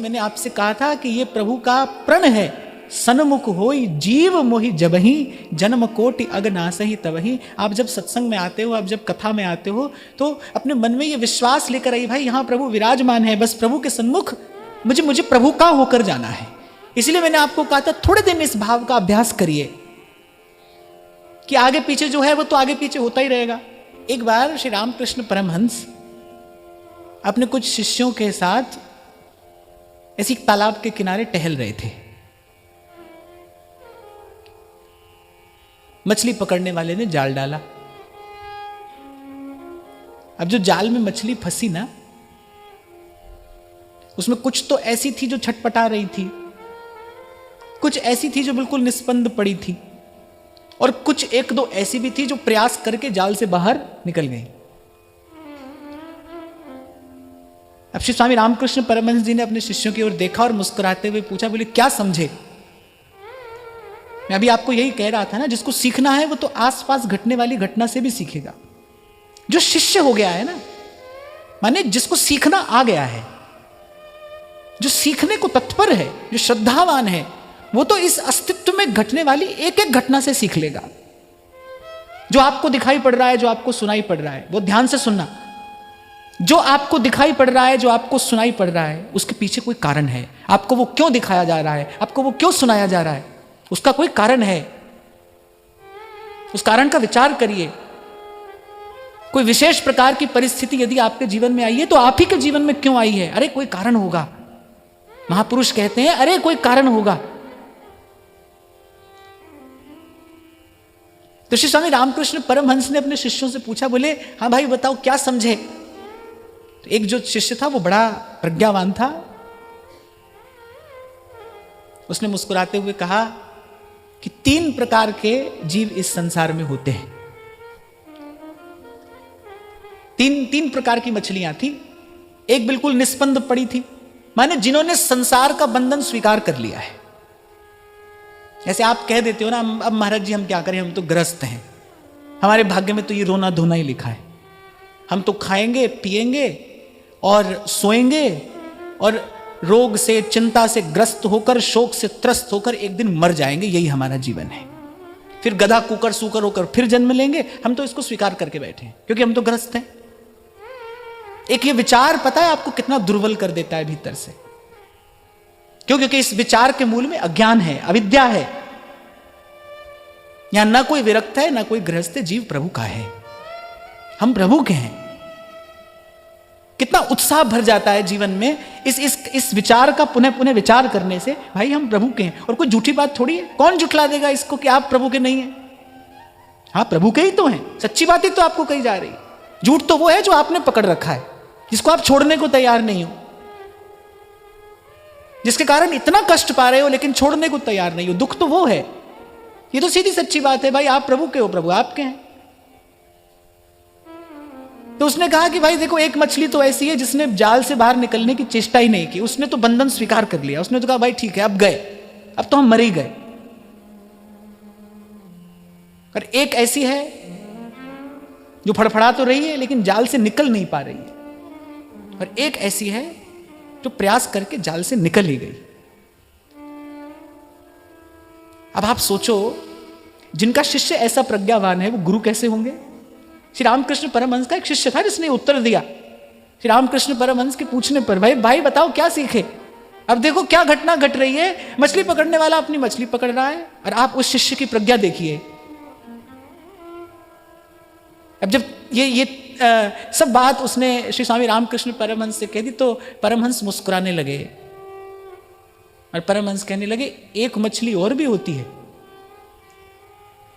मैंने आपसे कहा था कि ये प्रभु का प्रण है, सन्मुख होई जीव मोहि जबहि जन्म कोटि अगनासहि तबहि। आप जब सत्संग में आते हो, आप जब कथा में आते हो, तो अपने मन में ये विश्वास लेकर आइए, भाई यहाँ प्रभु विराजमान है, बस प्रभु के सन्मुख मुझे प्रभु का होकर जाना है। इसलिए मैंने आपको कहा था थोड़े दिन इस भाव का अभ्यास करिए कि आगे पीछे जो है वो तो आगे पीछे होता ही रहेगा। एक बार श्री रामकृष्ण परमहंस अपने कुछ शिष्यों के साथ ऐसी तालाब के किनारे टहल रहे थे। मछली पकड़ने वाले ने जाल डाला। अब जो जाल में मछली फंसी ना, उसमें कुछ तो ऐसी थी जो छटपटा रही थी, कुछ ऐसी थी जो बिल्कुल निस्पंद पड़ी थी, और कुछ एक दो ऐसी भी थी जो प्रयास करके जाल से बाहर निकल गई। अब श्री स्वामी रामकृष्ण परमहंस जी ने अपने शिष्यों की ओर देखा और मुस्कुराते हुए पूछा, बोले क्या समझे? मैं अभी आपको यही कह रहा था ना, जिसको सीखना है वो तो आसपास घटने वाली घटना से भी सीखेगा। जो शिष्य हो गया है ना, माने जिसको सीखना आ गया है, जो सीखने को तत्पर है, जो श्रद्धावान है, वो तो इस अस्तित्व में घटने वाली एक एक घटना से सीख लेगा। जो आपको दिखाई पड़ रहा है, जो आपको सुनाई पड़ रहा है, वो ध्यान से सुनना। जो आपको दिखाई पड़ रहा है, जो आपको सुनाई पड़ रहा है, उसके पीछे कोई कारण है। आपको वो क्यों दिखाया जा रहा है, आपको वो क्यों सुनाया जा रहा है, उसका कोई कारण है। उस कारण का विचार करिए। कोई विशेष प्रकार की परिस्थिति यदि आपके जीवन में आई है, तो आप ही के जीवन में क्यों आई है? अरे कोई कारण होगा। महापुरुष कहते हैं अरे कोई कारण होगा। तो श्री स्वामी रामकृष्ण परमहंस ने अपने शिष्यों से पूछा, बोले हाँ भाई बताओ क्या समझे? तो एक जो शिष्य था वो बड़ा प्रज्ञावान था। उसने मुस्कुराते हुए कहा कि 3 प्रकार के जीव इस संसार में होते हैं। तीन प्रकार की मछलियां थी। एक बिल्कुल निस्पंद पड़ी थी, माने जिन्होंने संसार का बंधन स्वीकार कर लिया है। ऐसे आप कह देते हो ना, अब महाराज जी हम क्या करें, हम तो ग्रस्त हैं, हमारे भाग्य में तो ये रोना धोना ही लिखा है, हम तो खाएंगे पिएंगे और सोएंगे और रोग से चिंता से ग्रस्त होकर शोक से त्रस्त होकर एक दिन मर जाएंगे, यही हमारा जीवन है। फिर गधा कुकर सूकर होकर फिर जन्म लेंगे। हम तो इसको स्वीकार करके बैठे हैं क्योंकि हम तो ग्रस्त हैं। एक ये विचार पता है आपको कितना दुर्बल कर देता है भीतर से? क्यों? क्योंकि इस विचार के मूल में अज्ञान है, अविद्या है। यहां ना कोई विरक्त है, ना कोई गृहस्थ है, जीव प्रभु का है, हम प्रभु के हैं। कितना उत्साह भर जाता है जीवन में इस विचार का पुनः पुनः विचार करने से, भाई हम प्रभु के हैं। और कोई झूठी बात थोड़ी है, कौन झुठला देगा इसको कि आप प्रभु के नहीं हैं? हाँ प्रभु के ही तो हैं, सच्ची बात ही तो आपको कही जा रही। झूठ तो वो है जो आपने पकड़ रखा है, जिसको आप छोड़ने को तैयार नहीं हो, जिसके कारण इतना कष्ट पा रहे हो लेकिन छोड़ने को तैयार नहीं हो। दुख तो वो है। ये तो सीधी सच्ची बात है, भाई आप प्रभु के हो, प्रभु आपके हैं। तो उसने कहा कि भाई देखो, एक मछली तो ऐसी है जिसने जाल से बाहर निकलने की चेष्टा ही नहीं की, उसने तो बंधन स्वीकार कर लिया। उसने तो कहा भाई ठीक है, अब गए, अब तो हम मर ही गए। और एक ऐसी है जो फड़फड़ा तो रही है लेकिन जाल से निकल नहीं पा रही है, और एक ऐसी है जो प्रयास करके जाल से निकल ही गई। अब आप सोचो, जिनका शिष्य ऐसा प्रज्ञावान है वो गुरु कैसे होंगे? श्री रामकृष्ण परमहंस का एक शिष्य था जिसने उत्तर दिया। श्री रामकृष्ण परमहंस के पूछने पर, भाई बताओ क्या सीखे? अब देखो क्या घटना घट रही है, मछली पकड़ने वाला अपनी मछली पकड़ रहा है और आप उस शिष्य की प्रज्ञा देखिए। अब जब ये सब बात उसने श्री स्वामी रामकृष्ण परमहंस से कह दी तो परमहंस मुस्कुराने लगे और परमहंस कहने लगे, एक मछली और भी होती है।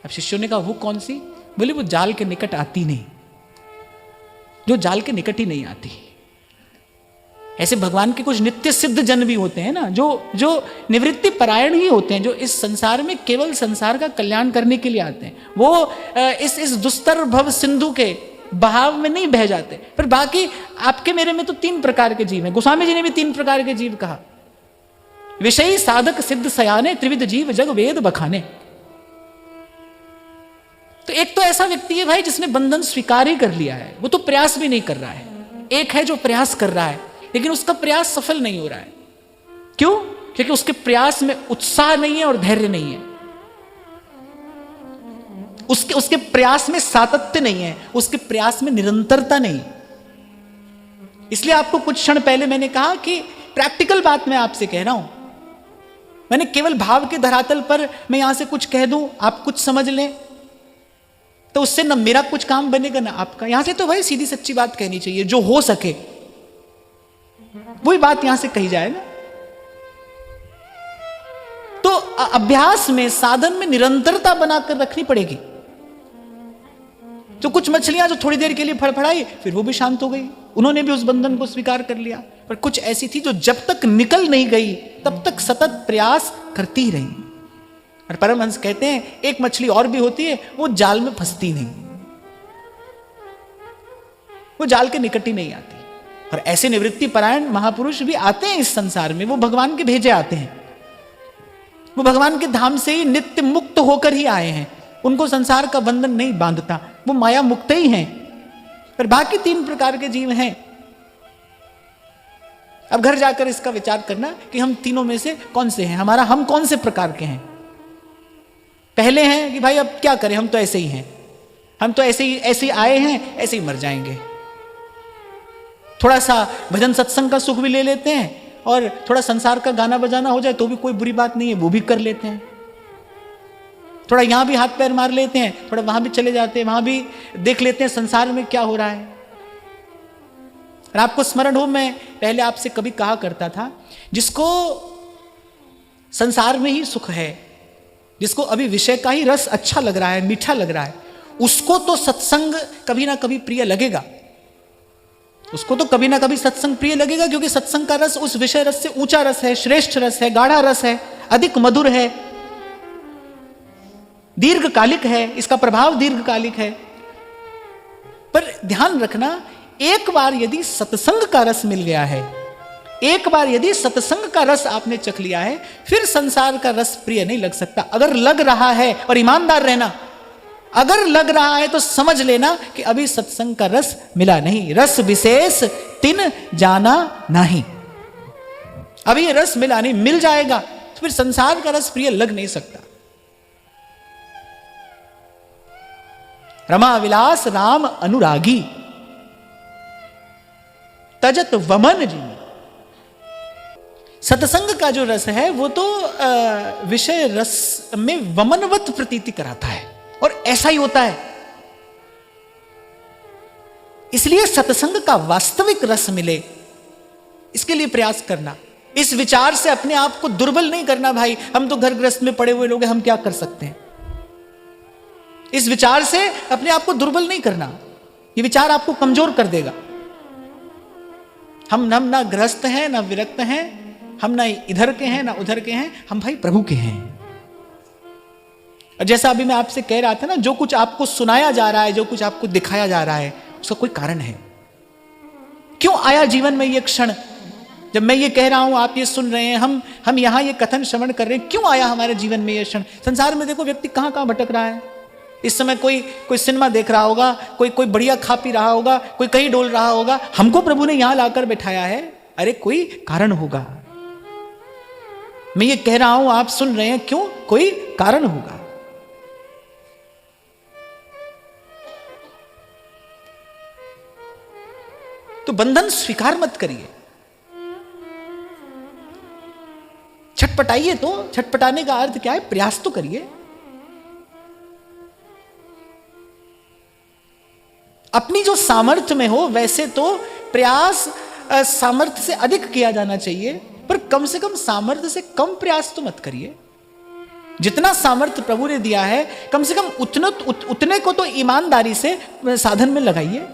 अब शिष्यों ने कहा वो कौन सी? बोले वो जाल के निकट आती नहीं, जो जाल के निकट ही नहीं आती। ऐसे भगवान के कुछ नित्य सिद्ध जन भी होते हैं ना, जो निवृत्ति परायण ही होते हैं, जो इस संसार में केवल संसार का कल्याण करने के लिए आते हैं। वो इस दुस्तर भव सिंधु के बहाव में नहीं बह जाते। पर बाकी आपके मेरे में तो 3 प्रकार के जीव हैं। गोस्वामी जी ने भी 3 प्रकार के जीव कहा, विषयी साधक सिद्ध सयाने त्रिविध जीव जग वेद बखाने। तो एक तो ऐसा व्यक्ति है भाई जिसने बंधन स्वीकार ही कर लिया है, वो तो प्रयास भी नहीं कर रहा है। एक है जो प्रयास कर रहा है लेकिन उसका प्रयास सफल नहीं हो रहा है। क्यों? क्योंकि उसके प्रयास में उत्साह नहीं है और धैर्य नहीं है, उसके प्रयास में सातत्य नहीं है, उसके प्रयास में निरंतरता नहीं। इसलिए आपको कुछ क्षण पहले मैंने कहा कि प्रैक्टिकल बात मैं आपसे कह रहा हूं। मैंने केवल भाव के धरातल पर मैं यहां से कुछ कह दूं, आप कुछ समझ लें, तो उससे ना मेरा कुछ काम बनेगा ना आपका। यहां से तो भाई सीधी सच्ची बात कहनी चाहिए, जो हो सके वही बात यहां से कही जाए ना। तो अभ्यास में, साधन में निरंतरता बनाकर रखनी पड़ेगी। तो कुछ मछलियां जो थोड़ी देर के लिए फड़फड़ाई, फिर वो भी शांत हो गई, उन्होंने भी उस बंधन को स्वीकार कर लिया। पर कुछ ऐसी थी जो जब तक निकल नहीं गई तब तक सतत प्रयास करती ही रही। और परमहंस कहते हैं एक मछली और भी होती है, वो जाल में फंसती नहीं, वो जाल के निकट ही नहीं आती। और ऐसे निवृत्ति परायण महापुरुष भी आते हैं इस संसार में, वो भगवान के भेजे आते हैं, वो भगवान के धाम से ही नित्य मुक्त होकर ही आए हैं, उनको संसार का बंधन नहीं बांधता, वो माया मुक्त ही हैं। पर बाकी 3 प्रकार के जीव हैं। अब घर जाकर इसका विचार करना कि हम तीनों में से कौन से हैं, हम कौन से प्रकार के हैं। पहले हैं कि भाई अब क्या करें, हम तो ऐसे ही हैं, हम तो ऐसे ही आए हैं, ऐसे ही मर जाएंगे। थोड़ा सा भजन सत्संग का सुख भी ले लेते हैं और थोड़ा संसार का गाना बजाना हो जाए तो भी कोई बुरी बात नहीं है, वो भी कर लेते हैं। थोड़ा यहां भी हाथ पैर मार लेते हैं, थोड़ा वहां भी चले जाते हैं, वहां भी देख लेते हैं संसार में क्या हो रहा है। और आपको स्मरण हो, मैं पहले आपसे कभी कहा करता था, जिसको संसार में ही सुख है, जिसको अभी विषय का ही रस अच्छा लग रहा है, मीठा लग रहा है, उसको तो सत्संग कभी ना कभी प्रिय लगेगा, उसको तो कभी ना कभी सत्संग प्रिय लगेगा, क्योंकि सत्संग का रस उस विषय रस से ऊंचा रस है, श्रेष्ठ रस है, गाढ़ा रस है, अधिक मधुर है, दीर्घकालिक है, इसका प्रभाव दीर्घकालिक है। पर ध्यान रखना, एक बार यदि सत्संग का रस मिल गया है, एक बार यदि सत्संग का रस आपने चख लिया है, फिर संसार का रस प्रिय नहीं लग सकता। अगर लग रहा है, और ईमानदार रहना, अगर लग रहा है तो समझ लेना कि अभी सत्संग का रस मिला नहीं, रस विशेष तिन जाना नहीं, अभी ये रस मिला नहीं, मिल जाएगा तो फिर संसार का रस प्रिय लग नहीं सकता। रमा विलास राम अनुरागी तजत वमन जी। सत्संग का जो रस है वो तो विषय रस में वमनवत प्रतीति कराता है, और ऐसा ही होता है। इसलिए सत्संग का वास्तविक रस मिले, इसके लिए प्रयास करना। इस विचार से अपने आप को दुर्बल नहीं करना, भाई हम तो घर गृहस्थ में पड़े हुए लोग हैं, हम क्या कर सकते हैं। इस विचार से अपने आप को दुर्बल नहीं करना, ये विचार आपको कमजोर कर देगा। हम ना गृहस्थ हैं, ना विरक्त हैं, हम ना इधर के हैं, ना उधर के हैं, हम भाई प्रभु के हैं। और जैसा अभी मैं आपसे कह रहा था ना, जो कुछ आपको सुनाया जा रहा है, जो कुछ आपको दिखाया जा रहा है, उसका कोई कारण है। क्यों आया जीवन में ये क्षण, जब मैं ये कह रहा हूं, आप ये सुन रहे हैं, हम यहां ये कथन श्रवण कर रहे हैं, क्यों आया हमारे जीवन में ये क्षण। संसार में देखो व्यक्ति कहां कहां भटक रहा है। इस समय कोई सिनेमा देख रहा होगा, कोई बढ़िया खा पी रहा होगा, कोई कहीं डोल रहा होगा, हमको प्रभु ने यहां लाकर बैठाया है, अरे कोई कारण होगा। मैं ये कह रहा हूं, आप सुन रहे हैं, क्यों, कोई कारण होगा। तो बंधन स्वीकार मत करिए, छटपटाइए। तो छटपटाने का अर्थ क्या है, प्रयास तो करिए। अपनी जो सामर्थ्य में हो वैसे तो प्रयास सामर्थ्य से अधिक किया जाना चाहिए, पर कम से कम सामर्थ्य से कम प्रयास तो मत करिए। जितना सामर्थ्य प्रभु ने दिया है, कम से कम उतने को तो ईमानदारी से साधन में लगाइए।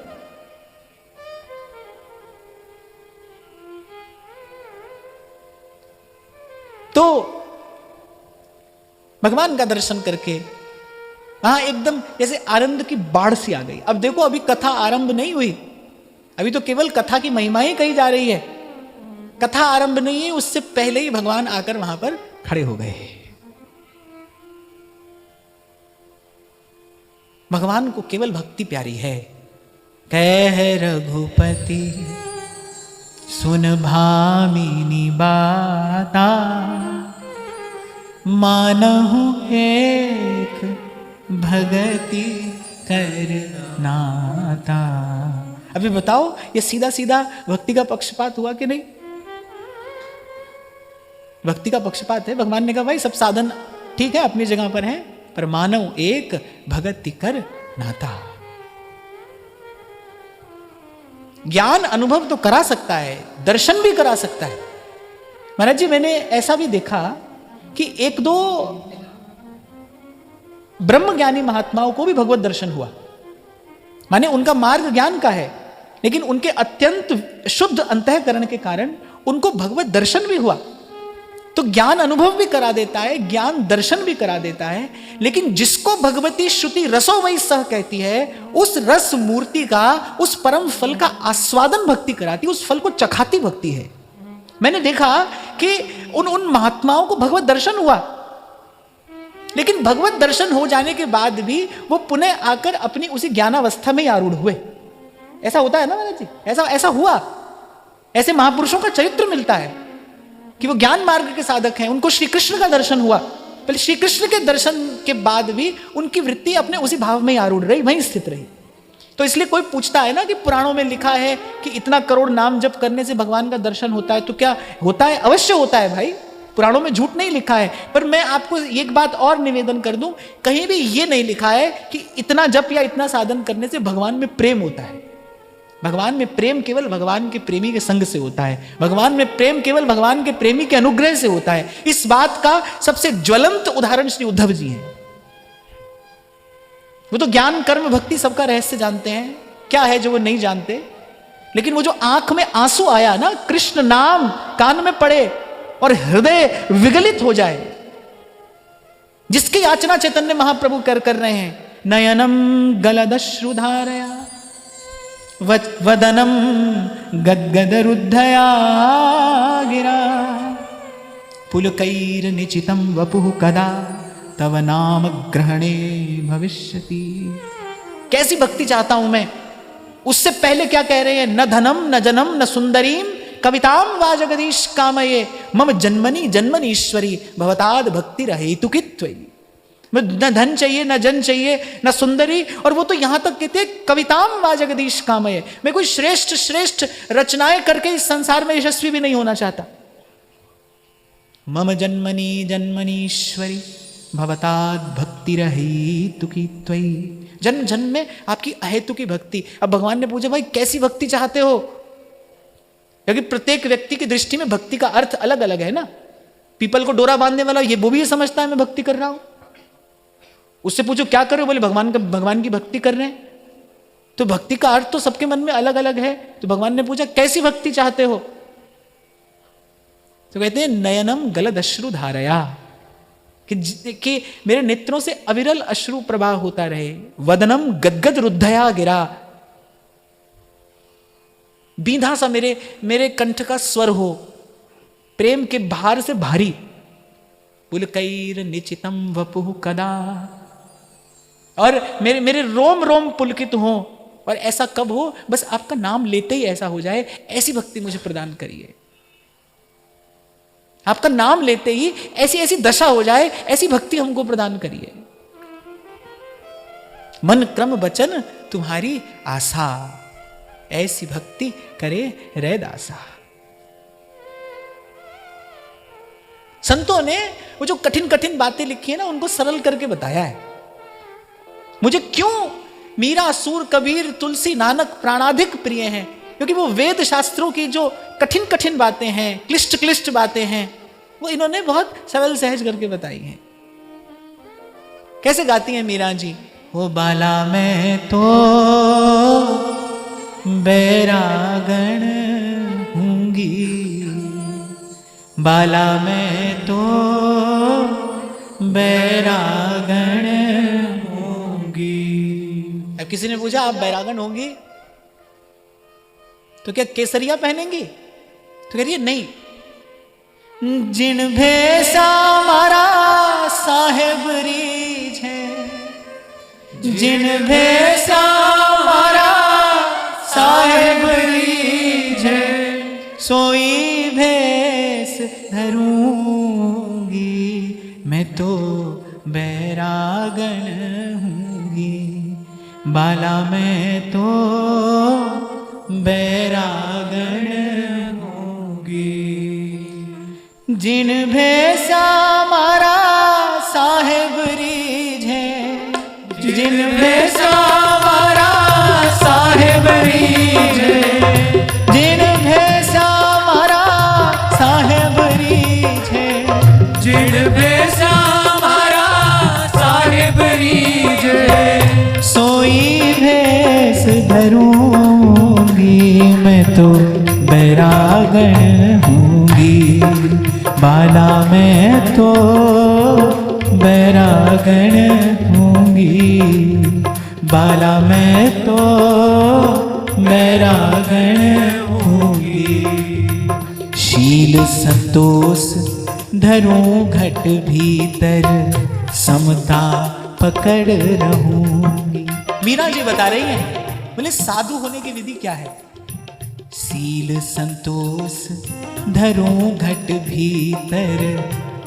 तो भगवान का दर्शन करके वहां एकदम जैसे आनंद की बाढ़ सी आ गई। अब देखो, अभी कथा आरंभ नहीं हुई, अभी तो केवल कथा की महिमा ही कही जा रही है, कथा आरंभ नहीं है, उससे पहले ही भगवान आकर वहां पर खड़े हो गए। भगवान को केवल भक्ति प्यारी है। कह रघुपति सुन भामिनी बात, नाता, मानहु एक भगति कर नाता। अभी बताओ, ये सीधा सीधा भक्ति का पक्षपात हुआ कि नहीं? भक्ति का पक्षपात है। भगवान ने कहा भाई सब साधन ठीक है, अपनी जगह पर है, पर मानव एक भगति कर नाता। ज्ञान अनुभव तो करा सकता है, दर्शन भी करा सकता है। महाराज जी, मैंने ऐसा भी देखा कि एक दो ब्रह्मज्ञानी महात्माओं को भी भगवत दर्शन हुआ। माने उनका मार्ग ज्ञान का है, लेकिन उनके अत्यंत शुद्ध अंतःकरण के कारण उनको भगवत दर्शन भी हुआ। तो ज्ञान अनुभव भी करा देता है, ज्ञान दर्शन भी करा देता है, लेकिन जिसको भगवती श्रुति रसो वही सह कहती है, उस रस मूर्ति का, उस परम फल का आस्वादन भक्ति कराती, उस फल को चखाती भक्ति है। मैंने देखा कि उन महात्माओं को भगवत दर्शन हुआ, लेकिन भगवत दर्शन हो जाने के बाद भी वो पुनः आकर अपनी उसी ज्ञानावस्था में ही आरूढ़ हुए। ऐसा होता है ना महाराज जी, ऐसा हुआ। ऐसे महापुरुषों का चरित्र मिलता है कि वो ज्ञान मार्ग के साधक हैं, उनको श्री कृष्ण का दर्शन हुआ, पहले श्री कृष्ण के दर्शन के बाद भी उनकी वृत्ति अपने उसी भाव में ही आरूढ़ रही, वहीं स्थित रही। तो इसलिए कोई पूछता है ना कि पुराणों में लिखा है कि इतना करोड़ नाम जप करने से भगवान का दर्शन होता है, तो क्या होता है? अवश्य होता है भाई, पुराणों में झूठ नहीं लिखा है। पर मैं आपको एक बात और निवेदन कर दूं, कहीं भी ये नहीं लिखा है कि इतना जप या इतना साधन करने से भगवान में प्रेम होता है। भगवान में प्रेम केवल भगवान के प्रेमी के संग से होता है। भगवान में प्रेम केवल भगवान के प्रेमी के अनुग्रह से होता है। इस बात का सबसे ज्वलंत उदाहरण श्री उद्धव जी हैं। वो तो ज्ञान कर्म भक्ति सबका रहस्य जानते हैं, क्या है जो वो नहीं जानते। लेकिन वो जो आंख में आंसू आया ना, कृष्ण नाम कान में पड़े और हृदय विगलित हो जाए, जिसकी याचना चैतन्य महाप्रभु कर रहे हैं, नयनम गलदश्रुधारया वदनम गद्गदरुद्धया गिरा पुलकैर निचितम वपुः कदा तव नाम ग्रहणे भविष्यति। कैसी भक्ति चाहता हूं मैं। उससे पहले क्या कह रहे हैं, न धनम न जनम न सुंदरीम कविताम वा जगदीश कामये मम जन्मनि जन्मनीश्वरी भवताद भक्ति रहे तु कित्वयि। न धन चाहिए, न जन चाहिए, न सुंदरी, और वो तो यहां तक कहते कविताम वा जगदीश कामये, मैं कोई श्रेष्ठ श्रेष्ठ रचनाएं करके इस संसार में यशस्वी भी नहीं होना चाहता। मम जन्मनि जन्मनीश्वरी भवताद भक्ति रही तुकी त्वयि। जन्म जन्म में आपकी अहेतु की भक्ति। अब भगवान ने पूछा भाई कैसी भक्ति चाहते हो, क्योंकि प्रत्येक व्यक्ति की दृष्टि में भक्ति का अर्थ अलग अलग है ना। पीपल को डोरा बांधने वाला वो भी ये समझता है मैं भक्ति कर रहा हूं। उससे पूछो क्या कर रहे हो, बोले भगवान की भक्ति कर रहे हैं। तो भक्ति का अर्थ तो सबके मन में अलग अलग है। तो भगवान ने पूछा कैसी भक्ति चाहते हो, तो कहते हैं नयनम गलद अश्रु धारया, कि मेरे नेत्रों से अविरल अश्रु प्रवाह होता रहे। वदनम गदगद रुद्धया गिरा, बींधा सा मेरे कंठ का स्वर हो, प्रेम के भार से भारी। पुलकैर निचितम वपुः कदा, और मेरे रोम रोम पुलकित हो। और ऐसा कब हो, बस आपका नाम लेते ही ऐसा हो जाए, ऐसी भक्ति मुझे प्रदान करिए। आपका नाम लेते ही ऐसी ऐसी दशा हो जाए, ऐसी भक्ति हमको प्रदान करिए। मन क्रम वचन तुम्हारी आशा, ऐसी भक्ति करे रे दासा। संतों ने वो जो कठिन कठिन बातें लिखी है ना, उनको सरल करके बताया है। मुझे क्यों मीरा, सूर, कबीर, तुलसी, नानक प्राणाधिक प्रिय हैं, क्योंकि वो वेद शास्त्रों की जो कठिन कठिन बातें हैं, क्लिष्ट क्लिष्ट बातें हैं, वो इन्होंने बहुत सरल सहज करके बताई हैं। कैसे गाती हैं मीरा जी, हो बाला मैं तो बैरागण हूंगी, बाला मैं तो बैरागण होंगी। अब किसी ने पूछा आप बैरागण होंगी तो क्या केसरिया पहनेंगी, तो कह रही है नहीं, जिन भेसा मारा साहेब रीझ है, जिन भेसा मारा साहेब रीझ है, सोई भेस धर भरूंगी, मैं तो बैरागण हूँगी, बाला मैं तो बैरागण हूँगी। जिन भेसा मारा साहेब रीझे, जिन भेसा मारा साहेब रीझे, जिन भेसा मारा साहेब रीझे, जिन भेसा मारा साहेब रीझे, सोई भेस धरूंगी, मैं तो बैरागण हूँगी, बाला मैं तो बैरागण हूँगी, बाला मैं तो बैरागण हूँगी। शील संतोष धरूं घट भीतर, समता पकड़ रहूंगी। मीरा जी बता रही हैं, बोले साधु होने की विधि क्या है? शील संतोष धरूं घट भीतर,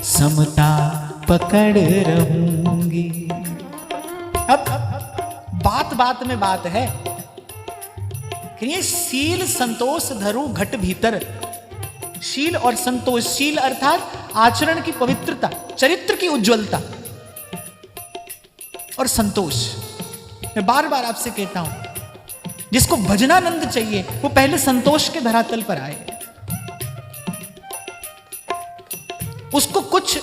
समता पकड़ रहूंगी। अब बात बात में बात है कि ये शील संतोष धरूं घट भीतर, शील और संतोष, शील अर्थात आचरण की पवित्रता, चरित्र की उज्जवलता, और संतोष। मैं बार बार आपसे कहता हूं, जिसको भजनानंद चाहिए वो पहले संतोष के धरातल पर आए। उसको कुछ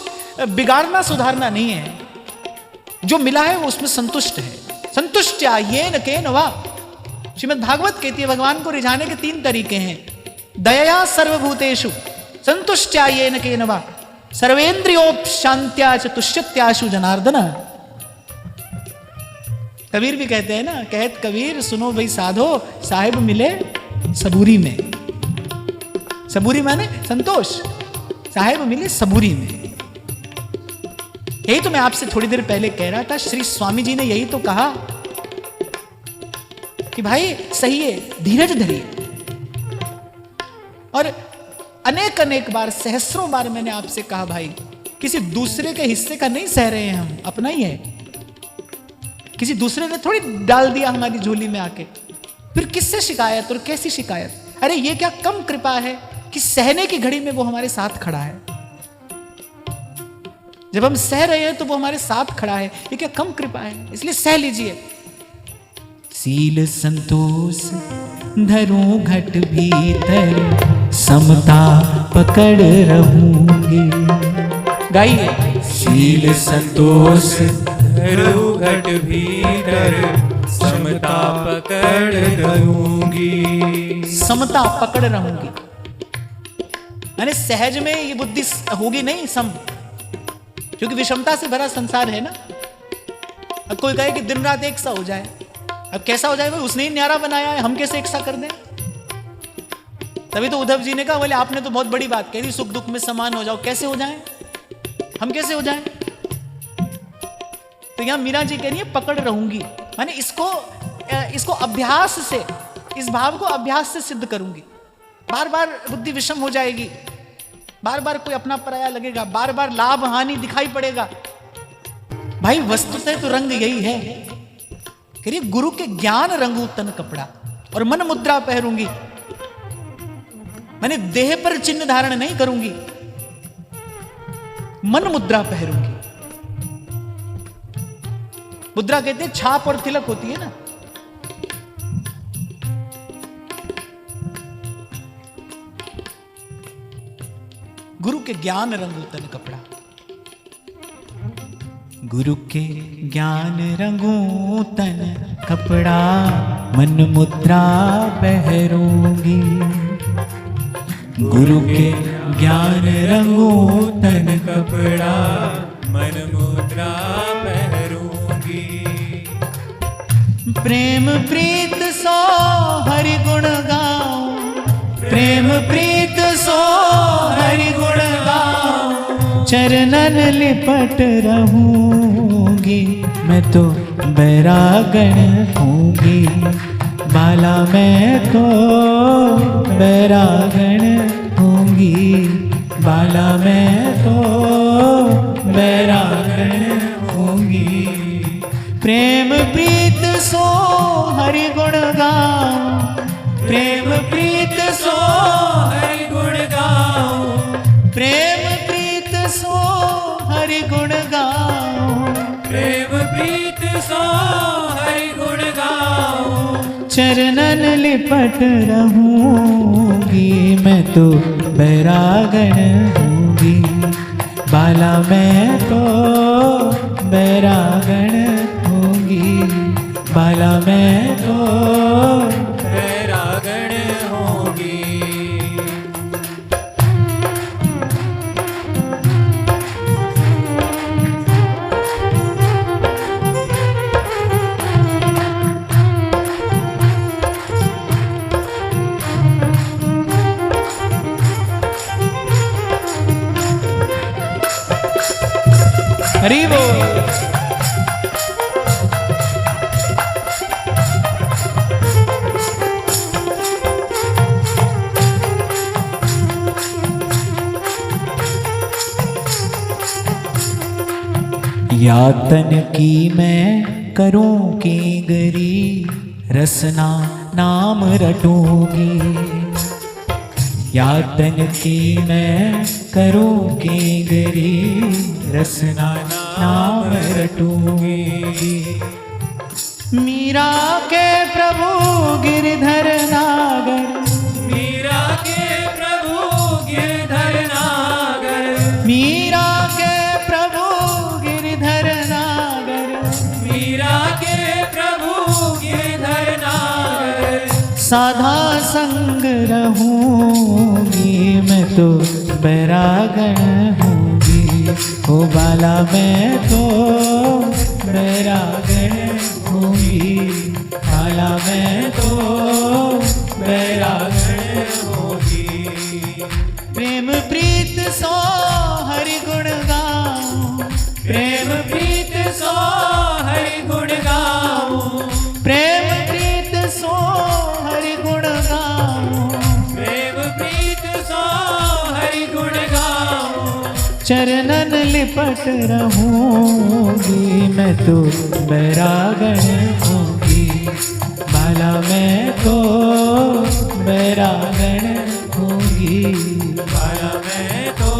बिगाड़ना सुधारना नहीं है, जो मिला है वो उसमें संतुष्ट है। संतुष्टया येन केन वा। श्रीमद् भागवत कहती है भगवान को रिझाने के 3 तरीके हैं। दयया सर्वभूतेषु, संतुष्टया येन केन वा, सर्वेन्द्रियोपशांत्या च तुष्यत्याशु जनार्दन। कबीर भी कहते हैं ना, कहत कबीर सुनो भाई साधो, साहिब मिले सबूरी में। सबूरी माने संतोष, साहिब मिले सबूरी में। यही तो मैं आपसे थोड़ी देर पहले कह रहा था, श्री स्वामी जी ने यही तो कहा कि भाई सही है, धीरज धरिए। और अनेक अनेक बार, सहस्रों बार मैंने आपसे कहा भाई, किसी दूसरे के हिस्से का नहीं सह रहे हैं हम, अपना ही है। किसी दूसरे ने थोड़ी डाल दिया हमारी झोली में आके, फिर किससे शिकायत और कैसी शिकायत? अरे ये क्या कम कृपा है कि सहने की घड़ी में वो हमारे साथ खड़ा है। जब हम सह रहे हैं तो वो हमारे साथ खड़ा है, ये क्या कम कृपा है? इसलिए सह लीजिए। शील संतोष धरूं घट भीतर, समता पकड़ रहूंगी। गाइए। शील संतोष धरूं घट भीतर, समता पकड़ रहूंगी। समता पकड़ रहूंगी यानी सहज में ये बुद्धि होगी नहीं सम, क्योंकि विषमता से भरा संसार है ना। अब कोई कहे कि दिन रात एक सा हो जाए, अब कैसा हो जाए भाई? उसने ही न्यारा बनाया है, हम कैसे एक सा कर दें? तभी तो उद्धव जी ने कहा, बोले आपने तो बहुत बड़ी बात कह दी, सुख दुख में समान हो जाओ। कैसे हो जाए? हम कैसे हो जाए? तो यहां मीरा जी कह रही है पकड़ रहूंगी, माने इसको अभ्यास से, इस भाव को अभ्यास से सिद्ध करूंगी। बार बार बुद्धि विषम हो जाएगी, बार बार कोई अपना पराया लगेगा, बार बार लाभ हानि दिखाई पड़ेगा। भाई वस्तुतः तो रंग यही है, करिए गुरु के ज्ञान रंगू तन कपड़ा और मन मुद्रा पहरूंगी। मैंने देह पर चिन्ह धारण नहीं करूंगी, मन मुद्रा पहरूंगी। मुद्रा कहते हैं छाप और तिलक होती है ना। गुरु के ज्ञान रंगू तन कपड़ा, गुरु के ज्ञान रंगू तन कपड़ा, मन मुद्रा पहरूंगी। गुरु के ज्ञान रंगू तन कपड़ा, मन मुद्रा पहरूंगी। प्रेम प्रीत सो हरि गुण गाऊं, प्रेम प्रीत सो हरि गुण गाऊं, चरणन लिपट रहूंगी। मैं तो बैरागण हूँगी, बाला मैं तो बैरागण हूँगी, बाला मैं तो बैरागण होंगी। प्रेम प्रीत सो हरि गुण गाऊं, प्रेम प्रीत सो हरि गुण गाऊं, प्रेम प्रीत सो हरि गुण गाऊं, प्रेम प्रीत सो हरि गुण गाऊं। चरणन लिपट रहूंगी मैं तो बैरागण होंगी। बाला मैं तो बैरागण होंगी, बाला मैं तो बैरागण होगी। हरि बोल। यातन की मैं करूं की गरी, रसना नाम रटूंगी। यातन की मैं करूं की गरी, रसना नाम रटूंगी। मीरा के प्रभु गिरधर नागर, मीरा के प्रभु गिरधर नागर, मीरा के प्रभु गिरधर नागर, मीरा के प्रभु गिरधर नागर। साधा संग रहूंगी मैं तो बैरागण होंगी। ओ बाला मैं तो बैरागण होंगी, बाला मैं तो बैरागण होंगी। प्रेम प्रीत सो हरि गुण गाऊं, प्रेम प्रीत सो हरि गुण गाऊं, प्रेम प्रीत सो हरि गुण गाऊं, प्रेम प्रीत सो हरि गुण गाऊं। चरणन लिपट रहूंगी मैं तो बैरागण होंगी। बाला मैं तो बैरागण होंगी, बाला मैं तो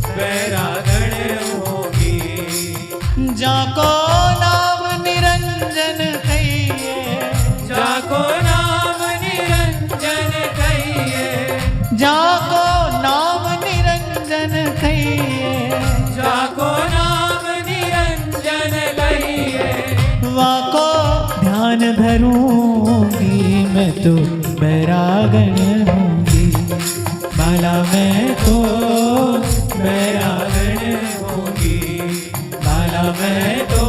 बैरागण होगी। जाको नाम निरंजन कहिए, जाको नाम निरंजन कहिए, जाको नाम निरंजन कहिए, जाको नाम निरंजन कहिए। वाको ध्यान धरूंगी मैं तो बैरागण होंगी। बाला मैं तो बैरागण होंगी, बाला मैं तो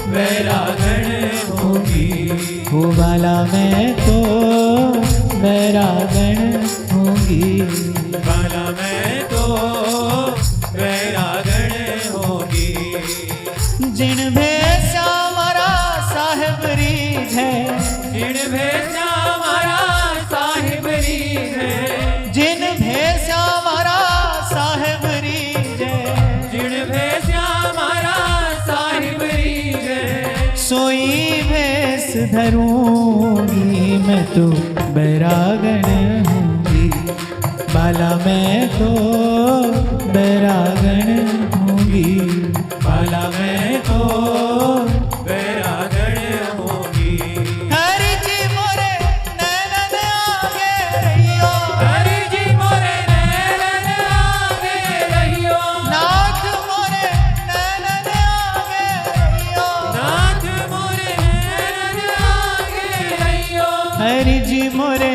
बैरागण होंगी। ओ बाला मैं तो बैरागण होंगी, बाला मैं तो बैरागण होगी। जिन भेषा मारा साहेब रीझ है, जिन भेषा मारा साहिब रीझ है, जिन भेषा मारा साहेब रीझ है, जिन भेषा मारा साहिब रीझ है। सोई भेष धरूंगी मैं तो बैरागण होंगी। बाला मैं तो बैरागण होंगी, बाला मैं तो बैरागण होगी। हरि जी मोरे नैनन आगे रहियो, हरि जी मोरे नैनन आगे रहियो, नाथ मोरे नैनन आगे रहियो, नाथ मोरे नैनन आगे रहियो। हरि जी मोरे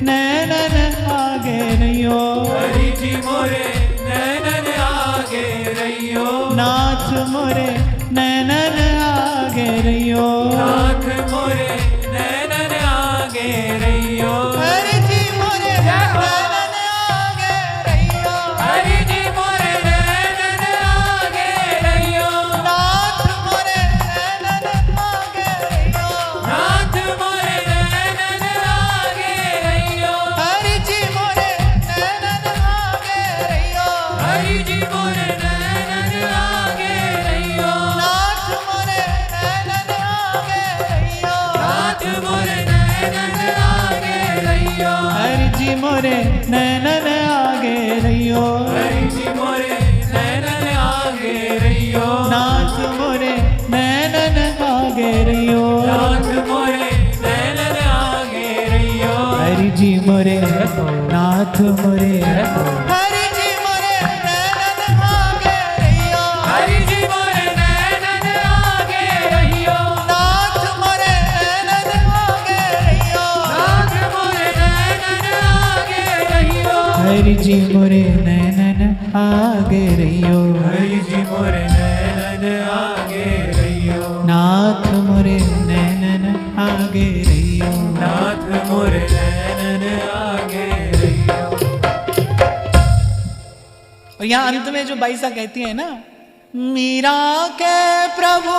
नैनन आगे रहियो, हरि जी मोरे नैनन आगे रहियो, नाथ मोरे नैनन आगे रहियो, नाथ मोरे नैनन आगे रहियो। हरि जी मोरे नैनन आगे रहियो, हरि जी मोरे नैनन आगे रहियो, नाथ मोरे नैनन आगे रहियो, नाथ मोरे नैनन आगे रहियो। हरि जी मोरे नैनन आगे मोरे नैनन आगे रहियो, हरि जी मोरे नैनन आगे रहियो, नाथ मोरे नैनन आगे रहियो, नाथ मोरे नैनन आगे रहियो, हरि जी मोरे नाथ मोरे, हरि जी मोरे नैनन आगे रहियो, हरि जी मोरे नैनन आगे रहियो, नाथ मोरे नैनन आगे रहियो, नाथ मोरे नैनन आगे रहियो, हरि जी मोरे नैनन आगे रहियो, हरि जी मोरे नैनन आगे रहियो, नाथ मोरे नैनन आगे रहियो, नाथ मोरे नैनन आगे रहियो। और यहाँ अंत में जो बाईसा कहती है ना, मीरा के प्रभु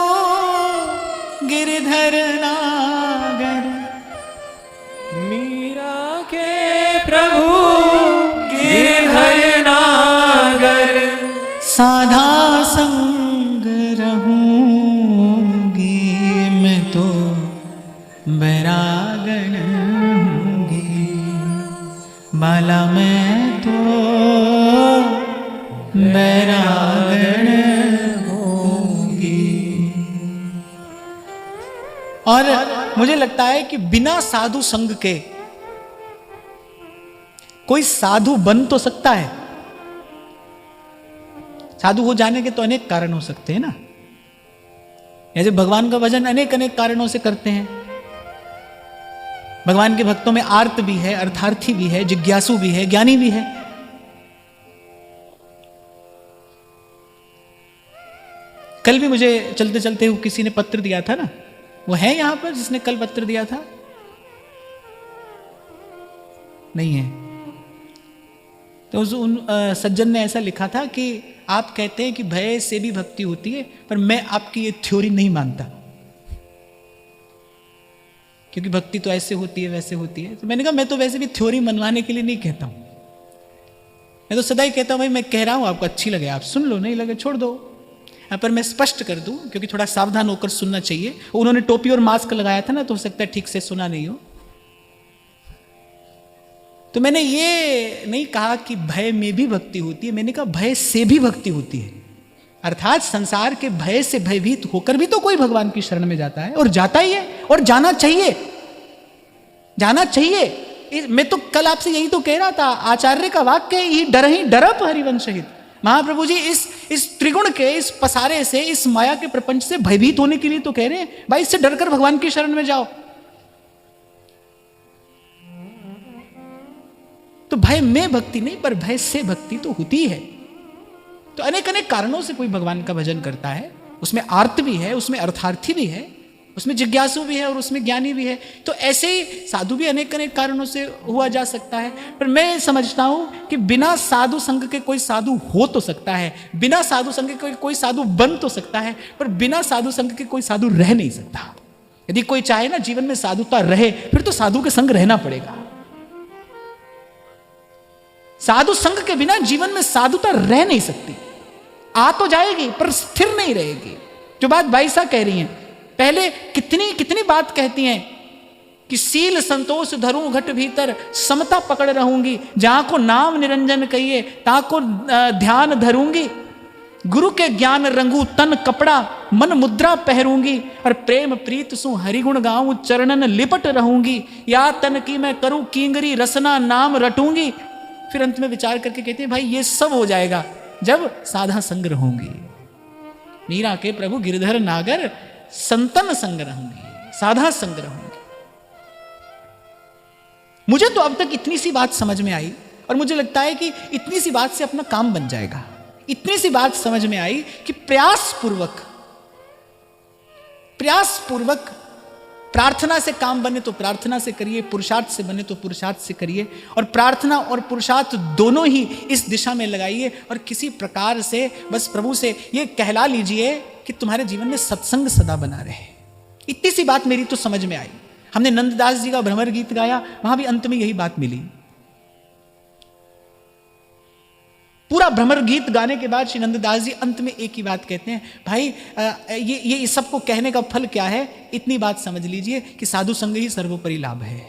गिरधर नागर, मीरा के प्रभु गिरधर नागर, साधा संग रहूंगी मैं तो बैरागण होंगी, बाला मैं तो बैरागण होंगी। और मुझे लगता है कि बिना साधु संग के कोई साधु बन तो सकता है। साधु हो जाने के तो अनेक कारण हो सकते हैं ना, जैसे भगवान का भजन अनेक अनेक कारणों से करते हैं। भगवान के भक्तों में आर्त भी है, अर्थार्थी भी है, जिज्ञासु भी है, ज्ञानी भी है। कल भी मुझे चलते चलते किसी ने पत्र दिया था ना, वो है यहां पर जिसने कल पत्र दिया था? नहीं है। तो उन सज्जन ने ऐसा लिखा था कि आप कहते हैं कि भय से भी भक्ति होती है, पर मैं आपकी ये थ्योरी नहीं मानता, क्योंकि भक्ति तो ऐसे होती है वैसे होती है। तो मैंने कहा मैं तो वैसे भी थ्योरी मनवाने के लिए नहीं कहता हूं, मैं तो सदा ही कहता हूं भाई मैं कह रहा हूं, आपको अच्छी लगे आप सुन लो, नहीं लगे छोड़ दो। पर मैं स्पष्ट कर दूं, क्योंकि थोड़ा सावधान होकर सुनना चाहिए। उन्होंने टोपी और मास्क लगाया था ना, तो हो सकता है ठीक से सुना नहीं हो। तो मैंने ये नहीं कहा कि भय में भी भक्ति होती है, मैंने कहा भय से भी भक्ति होती है। अर्थात संसार के भय से भयभीत होकर भी तो कोई भगवान की शरण में जाता है, और जाता ही है, और जाना चाहिए, जाना चाहिए। मैं तो कल आपसे यही तो कह रहा था, आचार्य का वाक्य ही डरप हरिवंश हित। महाप्रभु जी इस त्रिगुण के, इस पसारे से, इस माया के प्रपंच से भयभीत होने के लिए तो कह रहे हैं भाई इससे डरकर भगवान की शरण में जाओ। तो भय में भक्ति नहीं, पर भय से भक्ति तो होती है। तो अनेक अनेक कारणों से कोई भगवान का भजन करता है, उसमें आर्त भी है, उसमें अर्थार्थी भी है, उसमें जिज्ञासु भी है, और उसमें ज्ञानी भी है। तो ऐसे ही साधु भी अनेक अनेक कारणों से हुआ जा सकता है। पर मैं समझता हूं कि बिना साधु संग के कोई साधु हो तो सकता है, बिना साधु संग के कोई साधु बन तो सकता है, पर बिना साधु संग के कोई साधु रह नहीं सकता। यदि कोई चाहे ना जीवन में साधुता रहे, फिर तो साधु के संग रहना पड़ेगा। साधु संग के बिना जीवन में साधुता रह नहीं सकती। आ तो जाएगी पर स्थिर नहीं रहेगी। जो बात बाईसा कह रही हैं, पहले कितनी कितनी बात कहती हैं कि सील संतोष धरूं घट भीतर, समता पकड़ रहूंगी, जहां को नाम निरंजन कहिए ताको ध्यान धरूंगी, गुरु के ज्ञान रंगू तन कपड़ा, मन मुद्रा पहरूंगी, और प्रेम प्रीत सु हरिगुण गाऊं चरणन लिपट रहूंगी, या तन की मैं करूं कींगरी रसना नाम रटूंगी। फिर अंत में विचार करके कहते हैं भाई ये सब हो जाएगा जब साधा संग रहूंगी। मीरा के प्रभु गिरधर नागर, संतन संग रहूंगी, साधा संग रहूंगी। मुझे तो अब तक इतनी सी बात समझ में आई, और मुझे लगता है कि इतनी सी बात से अपना काम बन जाएगा। इतनी सी बात समझ में आई कि प्रयास पूर्वक प्रार्थना से काम बने तो प्रार्थना से करिए, पुरुषार्थ से बने तो पुरुषार्थ से करिए, और प्रार्थना और पुरुषार्थ दोनों ही इस दिशा में लगाइए। और किसी प्रकार से बस प्रभु से ये कहला लीजिए कि तुम्हारे जीवन में सत्संग सदा बना रहे। इतनी सी बात मेरी तो समझ में आई। हमने नंददास जी का भ्रमर गीत गाया, वहां भी अंत में यही बात मिली। पूरा भ्रमर गीत गाने के बाद श्री नंददास जी अंत में एक ही बात कहते हैं, भाई ये सबको कहने का फल क्या है? इतनी बात समझ लीजिए कि साधु संग ही सर्वोपरि लाभ है।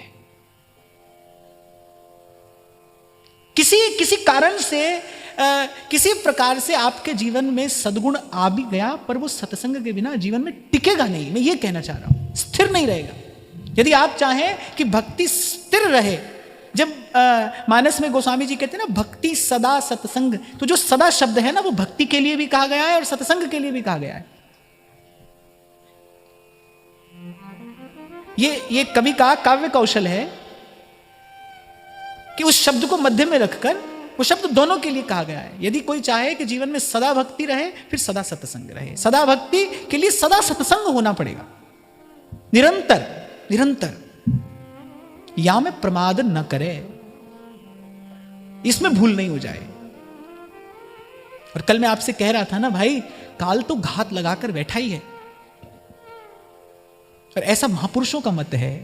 किसी कारण से किसी प्रकार से आपके जीवन में सद्गुण आ भी गया, पर वो सत्संग के बिना जीवन में टिकेगा नहीं। मैं ये कहना चाह रहा हूं, स्थिर नहीं रहेगा। यदि आप चाहें कि भक्ति स्थिर रहे, जब मानस में गोस्वामी जी कहते हैं ना भक्ति सदा सत्संग, तो जो सदा शब्द है ना वो भक्ति के लिए भी कहा गया है और सत्संग के लिए भी कहा गया है। ये कवि का काव्य कौशल है कि उस शब्द को मध्य में रखकर वो शब्द दोनों के लिए कहा गया है। यदि कोई चाहे कि जीवन में सदा भक्ति रहे, फिर सदा सत्संग रहे। सदा भक्ति के लिए सदा सत्संग होना पड़ेगा, निरंतर निरंतर, या में प्रमाद न करे, इसमें भूल नहीं हो जाए। और कल मैं आपसे कह रहा था ना भाई, काल तो घात लगाकर बैठा ही है, और ऐसा महापुरुषों का मत है,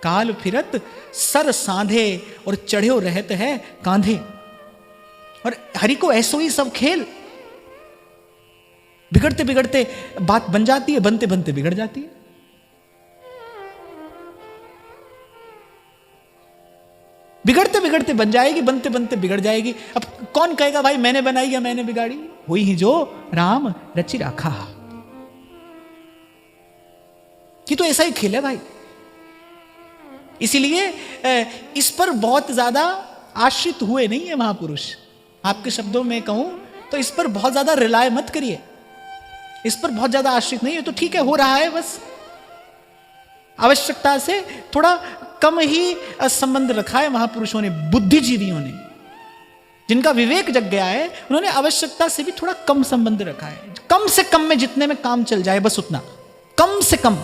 काल फिरत सर सांधे और चढ़्यो रहत है कांधे। और हरि को ऐसो ही सब खेल, बिगड़ते बिगड़ते बात बन जाती है, बनते बनते बिगड़ जाती है। बिगड़ते बिगड़ते बन जाएगी, बनते बनते बिगड़ जाएगी। अब कौन कहेगा भाई मैंने बनाई या मैंने बिगाड़ी? हुई ही जो राम रचि राखा। ये तो ऐसा ही खेल है भाई। इसीलिए इस पर बहुत ज्यादा आश्रित हुए नहीं है महापुरुष। आपके शब्दों में कहूं तो इस पर बहुत ज्यादा रिलाय मत करिए, इस पर बहुत ज्यादा आश्रित नहीं है। तो ठीक है, हो रहा है, बस आवश्यकता से थोड़ा कम ही संबंध रखा है महापुरुषों ने, बुद्धिजीवियों ने, जिनका विवेक जग गया है, उन्होंने आवश्यकता से भी थोड़ा कम संबंध रखा है। कम से कम में जितने में काम चल जाए, बस उतना, कम से कम।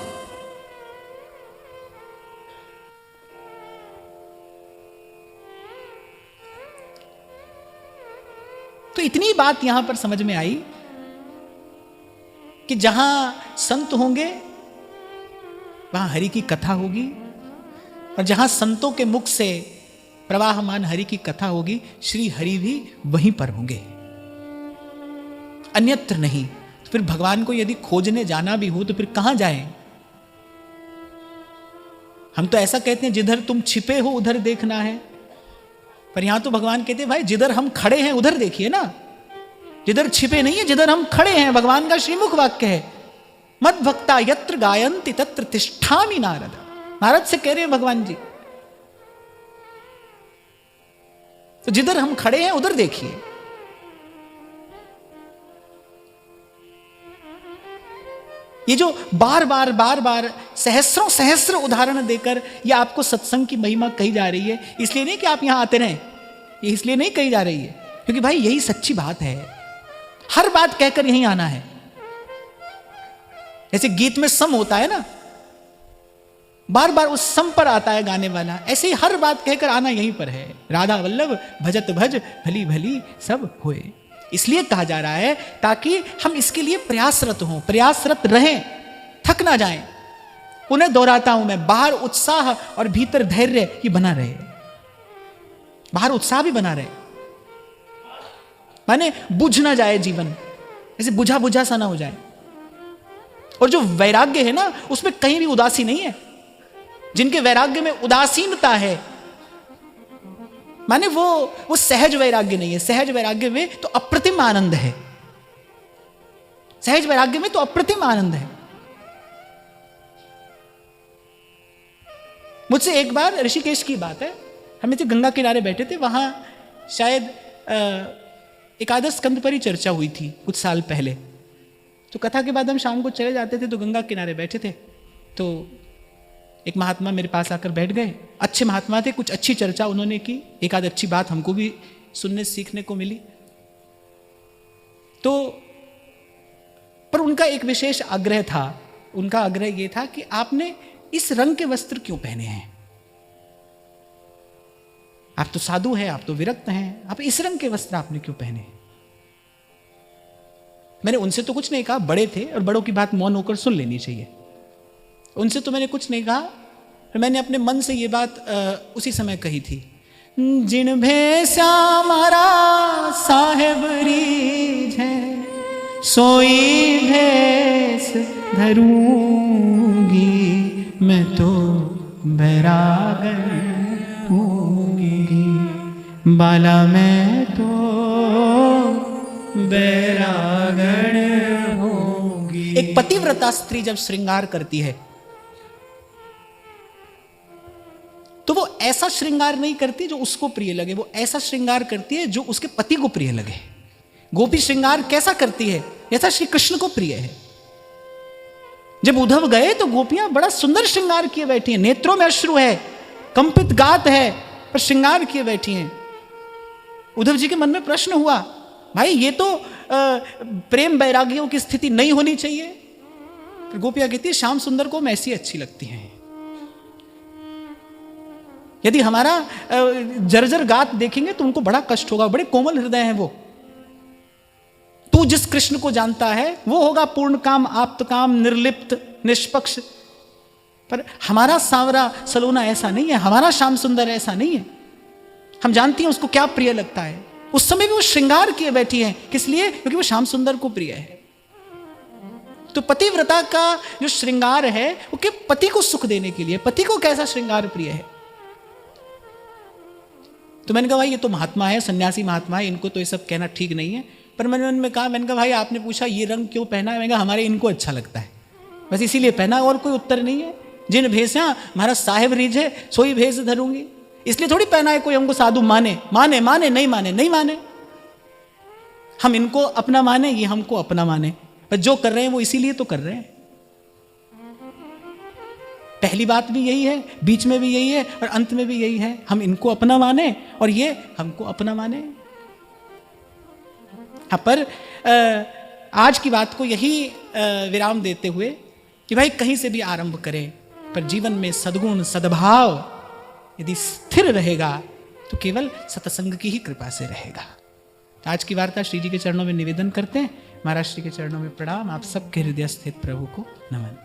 तो इतनी बात यहां पर समझ में आई कि जहां संत होंगे वहां हरि की कथा होगी, और जहां संतों के मुख से प्रवाहमान हरि की कथा होगी, श्री हरि भी वहीं पर होंगे, अन्यत्र नहीं। तो फिर भगवान को यदि खोजने जाना भी हो तो फिर कहां जाएं? हम तो ऐसा कहते हैं जिधर तुम छिपे हो उधर देखना है, पर यहां तो भगवान कहते हैं भाई जिधर हम खड़े हैं उधर देखिए ना, जिधर छिपे नहीं है, जिधर हम खड़े हैं। भगवान का श्रीमुख वाक्य है, मद भक्ता यत्र गायन्ति तत्र तिष्ठामि नारद। नारद से कह रहे हैं भगवान जी, तो जिधर हम खड़े हैं उधर देखिए। ये जो बार बार बार बार सहस्रों सहस्र उदाहरण देकर ये आपको सत्संग की महिमा कही जा रही है, इसलिए नहीं कि आप यहां आते रहें, ये इसलिए नहीं कही जा रही है क्योंकि भाई यही सच्ची बात है। हर बात कहकर यहीं आना है। जैसे गीत में सम होता है ना, बार बार उस सम पर आता है गाने वाला, ऐसे ही हर बात कहकर आना यहीं पर है। राधा वल्लभ भजत भज भली भली सब होए, इसलिए कहा जा रहा है ताकि हम इसके लिए प्रयासरत हों, प्रयासरत रहें, थक ना जाएं। उन्हें दोहराता हूं मैं, बाहर उत्साह और भीतर धैर्य ये बना रहे, बाहर उत्साह भी बना रहे, माने बुझ ना जाए जीवन, ऐसे बुझा बुझा सा ना हो जाए। और जो वैराग्य है ना उसमें कहीं भी उदासी नहीं है। जिनके वैराग्य में उदासीनता है, माने वो सहज वैराग्य नहीं है। सहज वैराग्य में तो अप्रतिम आनंद है, सहज वैराग्य में तो अप्रतिम आनंद है। मुझसे एक बार ऋषिकेश की बात है, हम ऐसे गंगा किनारे बैठे थे, वहां शायद एकादश स्कंद पर ही चर्चा हुई थी कुछ साल पहले। तो कथा के बाद हम शाम को चले जाते थे, तो गंगा किनारे बैठे थे, तो एक महात्मा मेरे पास आकर बैठ गए। अच्छे महात्मा थे, कुछ अच्छी चर्चा उन्होंने की, एक आध अच्छी बात हमको भी सुनने सीखने को मिली। तो पर उनका एक विशेष आग्रह था, उनका आग्रह यह था कि आपने इस रंग के वस्त्र क्यों पहने हैं? आप तो साधु हैं, आप तो विरक्त हैं, आप इस रंग के वस्त्र आपने क्यों पहने हैं? मैंने उनसे तो कुछ नहीं कहा, बड़े थे और बड़ों की बात मौन होकर सुन लेनी चाहिए। उनसे तो मैंने कुछ नहीं कहा, फिर मैंने अपने मन से ये बात उसी समय कही थी, जिन भैसा मारा साहेब रीझ है, सोई भैंस धरूंगी, मैं तो बैरागन होंगी। बाला में तो बैरागण होगी। एक पतिव्रता स्त्री जब श्रृंगार करती है तो वो ऐसा श्रृंगार नहीं करती जो उसको प्रिय लगे, वो ऐसा श्रृंगार करती है जो उसके पति को प्रिय लगे। गोपी श्रृंगार कैसा करती है? जैसा श्री कृष्ण को प्रिय है। जब उद्धव गए तो गोपियां बड़ा सुंदर श्रृंगार किए बैठी हैं, नेत्रों में अश्रु है, कंपित गात है, पर श्रृंगार किए बैठी हैं। उद्धव जी के मन में प्रश्न हुआ, भाई ये तो प्रेम वैरागियों की स्थिति नहीं होनी चाहिए। फिर गोपियां कहती है श्याम सुंदर को हम ऐसी अच्छी लगती हैं। यदि हमारा जर्जर गात देखेंगे तो उनको बड़ा कष्ट होगा, बड़े कोमल हृदय हैं वो। तू जिस कृष्ण को जानता है वो होगा पूर्ण काम, आप्त काम, निर्लिप्त, निष्पक्ष। पर हमारा सांवरा सलोना ऐसा नहीं है, हमारा श्याम सुंदर ऐसा नहीं है। हम जानती हैं उसको क्या प्रिय लगता है। उस समय भी वो श्रृंगार किए बैठी है, किस लिए? क्योंकि वो श्याम सुंदर को प्रिय है। तो पतिव्रता का जो श्रृंगार है वो कि पति को सुख देने के लिए। पति को कैसा श्रृंगार प्रिय है? तो मैंने कहा भाई ये तो महात्मा है, सन्यासी महात्मा है, इनको तो ये सब कहना ठीक नहीं है। पर मैंने उनमें कहा, मैंने कहा भाई आपने पूछा ये रंग क्यों पहना है? मैंने कहा हमारे इनको अच्छा लगता है, बस इसीलिए पहना, और कोई उत्तर नहीं है। जिन भेषा महाराज साहेब रीझे सोई भेष धरूंगी, इसलिए थोड़ी पहना है कोई हमको साधु माने। माने माने नहीं माने नहीं माने, हम इनको अपना माने, ये हमको अपना माने। पर जो कर रहे हैं वो इसीलिए तो कर रहे हैं। पहली बात भी यही है, बीच में भी यही है और अंत में भी यही है। हम इनको अपना माने और ये हमको अपना माने। हाँ, पर आज की बात को यही विराम देते हुए कि भाई कहीं से भी आरंभ करें, पर जीवन में सद्गुण सद्भाव यदि स्थिर रहेगा तो केवल सत्संग की ही कृपा से रहेगा। आज की वार्ता श्री जी के चरणों में निवेदन करते हैं। महाराज श्री के चरणों में प्रणाम। आप सबके हृदय स्थित प्रभु को नमन।